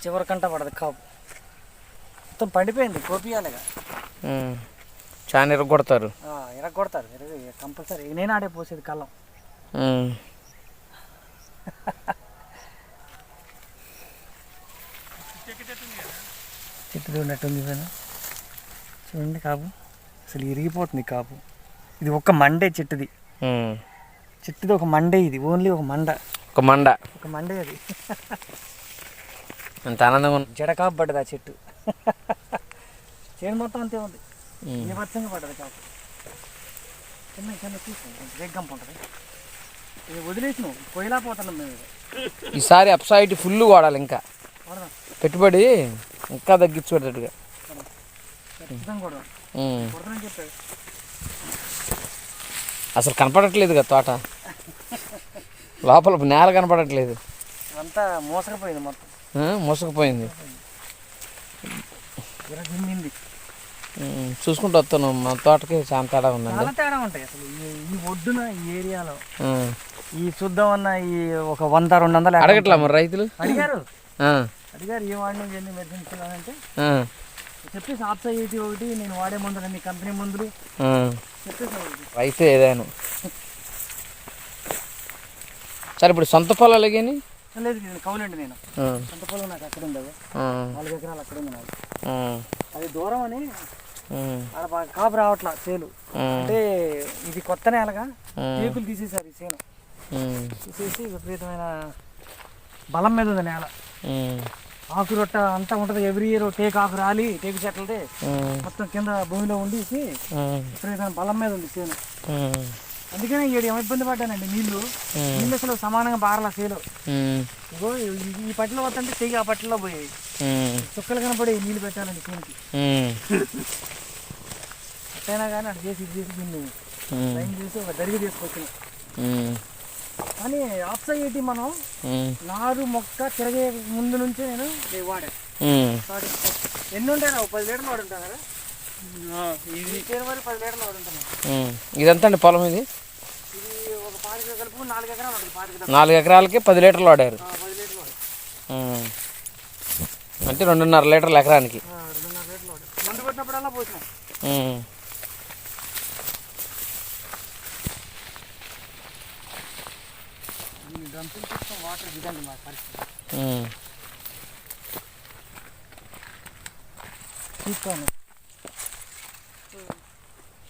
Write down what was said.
చివరికంట పడదు కాపు మొత్తం పండిపోయింది కోపియాలిగా. చాలా ఇరగొడతారు కంపల్సరీ. నేను ఆడే పోసేది కళ్ళం. చెట్టు ఉన్నట్టుంది పైన చూడండి కాపు అసలు ఇరిగిపోతుంది కాపు. ఇది ఒక మండే చెట్టుది ఒక మండే. ఇది ఓన్లీ ఒక మండే అది. అంత ఆనందంగా జడ కాపు పడ్డది ఆ చెట్టు. చేను మొత్తం అంతే ఉంది. ఏ పచ్చంగా పడ్డది కాపు. చిన్న చూసాం కొంచెం వేగంప ఉంటుంది. ఇది వదిలేసినాం పొయ్యిలా పోతున్నాం మేము. ఈసారి అప్సైడ్ ఫుల్ వాడాలి. ఇంకా పెట్టుబడి ఇంకా తగ్గించి పెడతాడుగా. అసలు కనపడట్లేదుగా తోట లోపల నేల కనపడట్లేదు. అంతా మోసకపోయింది మొత్తం. మోసకపోయింది. చూసుకుంటూ వస్తాను. మా తోటకి చాలా తేడా ఉందండి. చాలా తేడా ఉంటాయి అసలు. ఈ ఒడ్డున ఈ ఏరియాలో ఈ చూద్దాం అన్న ఈ ఒక 100-200 అడగట్లా మరి రైతులు అడిగారు ఏం వాడినా ఎన్ని మెడిసిన్స్ అంటే చెప్పేసి ఆప్సా 81 నేను వాడే మందులు అన్ని కంపెనీ మందులు చెప్పేసి రైతు ఏదైనా సరే. ఇప్పుడు సొంత పొలాలు కానీ లేదు కౌలండి. నేను సొంత పొలం నాకు అక్కడ ఉండదు. 4 ఎకరాలు అక్కడ ఉంది నాకు. అది దూరం అని అక్కడ కాపు రావట్లా చేలు. అంటే ఇది కొత్త నేలగా టేకులు తీసేసారు. ఈ చేను తీసేసి విపరీతమైన బలం మీద ఉంది నేల. ఆకు రొట్ట అంతా ఉంటుంది. ఎవ్రీ ఇయర్ ఆకు రాలి టేకు చెట్లదే మొత్తం కింద భూమిలో ఉండేసి విపరీతమైన బలం మీద ఉంది చేను. అందుకనే ఏం ఇబ్బంది పడ్డానండి. నీళ్ళు అసలు సమానంగా బారలా చేలు. ఇగో ఈ పట్టిలో వస్తుంటే తెగి ఆ పట్టిలో పోయాయి. చుక్కలు కనపడి నీళ్ళు పెట్టాలండి చేనుకి. అట్టయినా కానీ అటు చేసి ఇది చేసి దీన్ని లైన్ చేసి ఒక దరిగి తీసుకొచ్చిన. కానీ ఆప్సా 80 మనం నారు మొక్క తిరగే ముందు నుంచే నేను వాడాను. ఎన్ని ఉంటాయి? 10 లీటర్లు వాడుంటాను కదా. ఇది 10 లీటర్లు వాడుంటాను. ఇదంతా అండి పొలం. ఇది ఒక 5 కలుపు 4 ఎకరాలు ఉంటుంది. 4 ఎకరాలకి 10 లీటర్లు వాడారు. 10 లీటర్లు అంటే 2.5 లీటర్లు ఎకరానికి. 2.5 లీటర్లు వాడారు. మందు కొట్టినప్పుడల్లా పోసినాం. వాటర్ ఇదండి మా పరిస్థితి. తీసుకోండి.